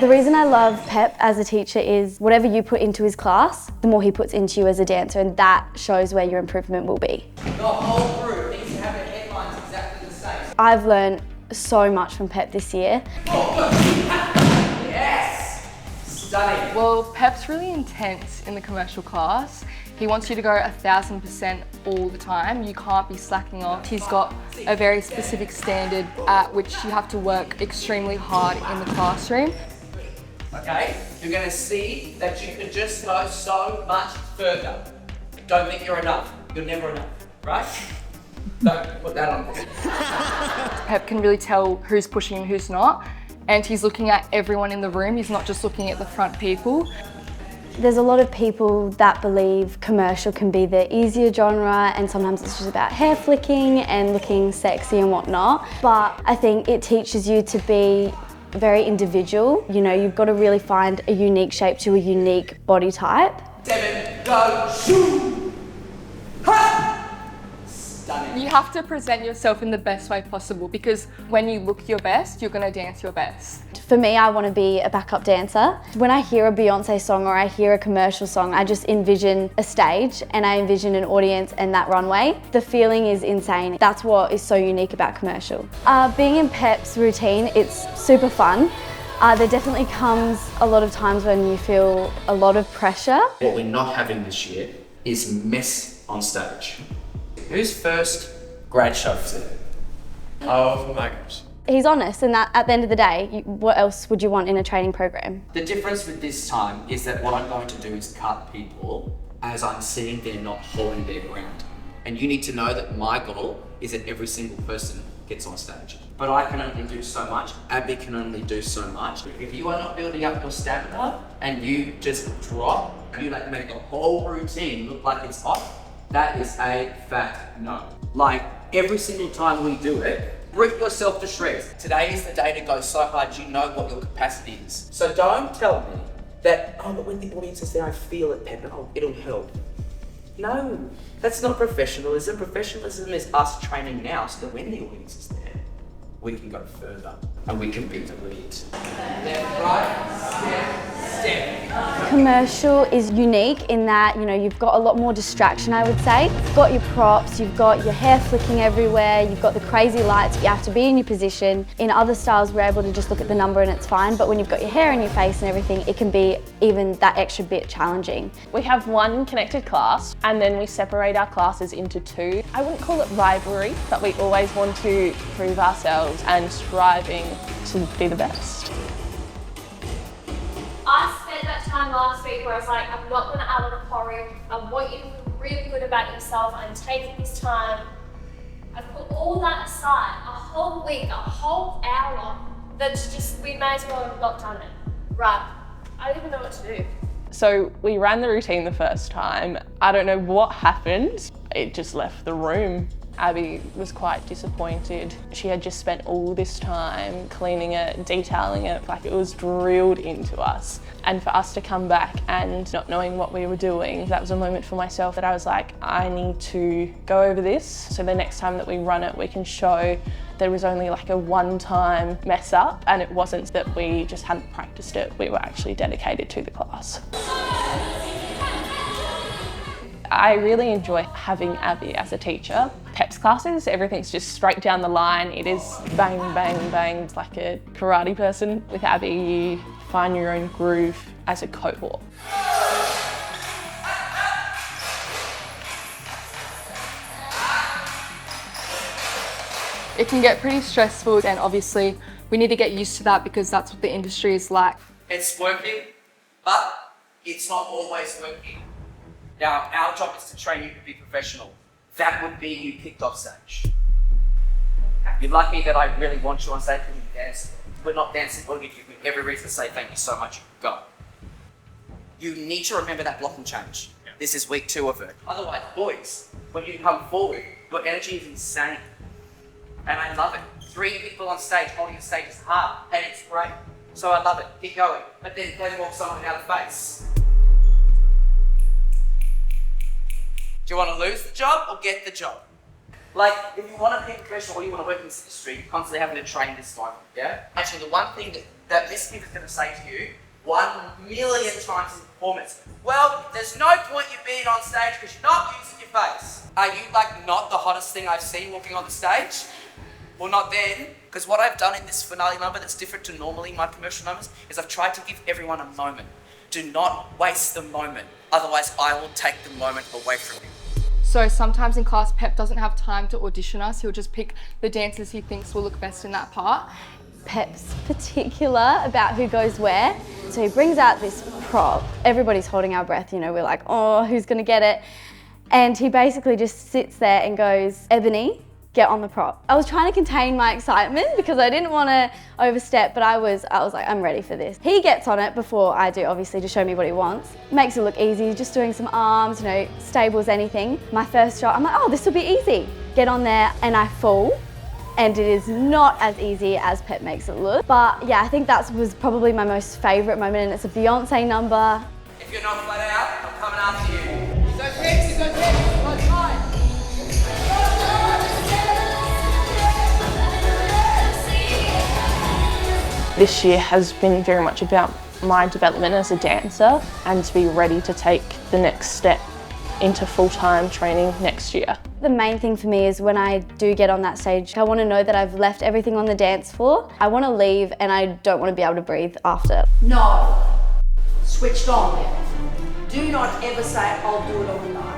The reason I love Pep as a teacher is whatever you put into his class, the more he puts into you as a dancer, and that shows where your improvement will be. The whole group needs to have their headlines exactly the same. I've learned so much from Pep this year. Yes! Stunning. Well, Pep's really intense in the commercial class. He wants you to go 1000% all the time. You can't be slacking off. He's got a very specific standard at which you have to work extremely hard in the classroom. Okay, you're going to see that you can just go so much further. Don't think you're enough. You're never enough, right? Don't put that on. Pep can really tell who's pushing and who's not. And he's looking at everyone in the room. He's not just looking at the front people. There's a lot of people that believe commercial can be the easier genre, and sometimes it's just about hair flicking and looking sexy and whatnot. But I think it teaches you to be very individual. You know, you've got to really find a unique shape to a unique body type. 7, go, shoot! Ha! Stunning. You have to present yourself in the best way possible, because when you look your best, you're going to dance your best. For me, I want to be a backup dancer. When I hear a Beyonce song or I hear a commercial song, I just envision a stage and I envision an audience and that runway. The feeling is insane. That's what is so unique about commercial. Being in Pep's routine, it's super fun. There definitely comes a lot of times when you feel a lot of pressure. What we're not having this year is mess on stage. Who's first grad show for it? Oh my gosh. He's honest, and that at the end of the day, what else would you want in a training program? The difference with this time is that what I'm going to do is cut people as I'm sitting there not holding their ground. And you need to know that my goal is that every single person gets on stage. But I can only do so much, Abby can only do so much. If you are not building up your stamina and you just drop, you like make the whole routine look like it's off, that is a fat no. Like every single time we do it, rip yourself to shreds. Today is the day to go so hard you know what your capacity is. So don't tell me that, oh, but when the audience is there, I feel it, Pep, oh, it'll help. No, that's not professionalism. Professionalism is us training now so that when the audience is there, we can go further and we can be the lead. Left, right, step, step. Commercial is unique in that, you know, you've got a lot more distraction, I would say. You've got your props, you've got your hair flicking everywhere, you've got the crazy lights, you have to be in your position. In other styles, we're able to just look at the number and it's fine, but when you've got your hair in your face and everything, it can be even that extra bit challenging. We have one connected class and then we separate our classes into two. I wouldn't call it rivalry, but we always want to prove ourselves and striving to be the best. I spent that time last week where I was like, I'm not going to out on a choreo. I want you to feel really good about yourself. I'm taking this time. I put all that aside, a whole week, a whole hour, that's just, we may as well have not done it. Right, I don't even know what to do. So we ran the routine the first time. I don't know what happened. It just left the room. Abby was quite disappointed. She had just spent all this time cleaning it, detailing it, like it was drilled into us. And for us to come back and not knowing what we were doing, that was a moment for myself that I was like, I need to go over this. So the next time that we run it, we can show there was only like a one-time mess up and it wasn't that we just hadn't practiced it, we were actually dedicated to the class. I really enjoy having Abby as a teacher. Pep's classes, everything's just straight down the line. It is bang, bang, bang. It's like a karate person. With Abby, you find your own groove as a cohort. It can get pretty stressful, and obviously we need to get used to that because that's what the industry is like. It's working, but it's not always working. Now, our job is to train you to be professional. That would be you kicked off stage. You're lucky that I really want you on stage when you dance. We're not dancing, we'll give you every reason to say thank you so much. Go. You need to remember that block and change. Yeah. This is week 2 of it. Otherwise, boys, when you come forward, your energy is insane. And I love it. 3 people on stage holding the stage is hard, and it's great. So I love it. Keep going. But then walk someone down the face. Do you want to lose the job or get the job? Like, if you want to be a professional or you want to work in this industry, you're constantly having to train this moment, yeah? Actually, the one thing that Miss Gibb is going to say to you 1,000,000 times in performance, well, there's no point you being on stage because you're not using your face. Are you like not the hottest thing I've seen walking on the stage? Well, not then, because what I've done in this finale number that's different to normally my commercial numbers is I've tried to give everyone a moment. Do not waste the moment, otherwise I will take the moment away from you. So sometimes in class, Pep doesn't have time to audition us. He'll just pick the dancers he thinks will look best in that part. Pep's particular about who goes where. So he brings out this prop. Everybody's holding our breath, you know, we're like, oh, who's gonna get it? And he basically just sits there and goes, Ebony, get on the prop. I was trying to contain my excitement because I didn't want to overstep, but I was like, I'm ready for this. He gets on it before I do, obviously, to show me what he wants. Makes it look easy, just doing some arms, you know, stables, anything. My first shot, I'm like, oh, this will be easy. Get on there and I fall. And it is not as easy as Pep makes it look. But yeah, I think that was probably my most favourite moment, and it's a Beyonce number. If you're not flat out, I'm coming after you. He's okay, he's okay. One time. This year has been very much about my development as a dancer and to be ready to take the next step into full-time training next year. The main thing for me is when I do get on that stage, I want to know that I've left everything on the dance floor. I want to leave and I don't want to be able to breathe after. No. Switched on. Do not ever say, I'll do it on the night.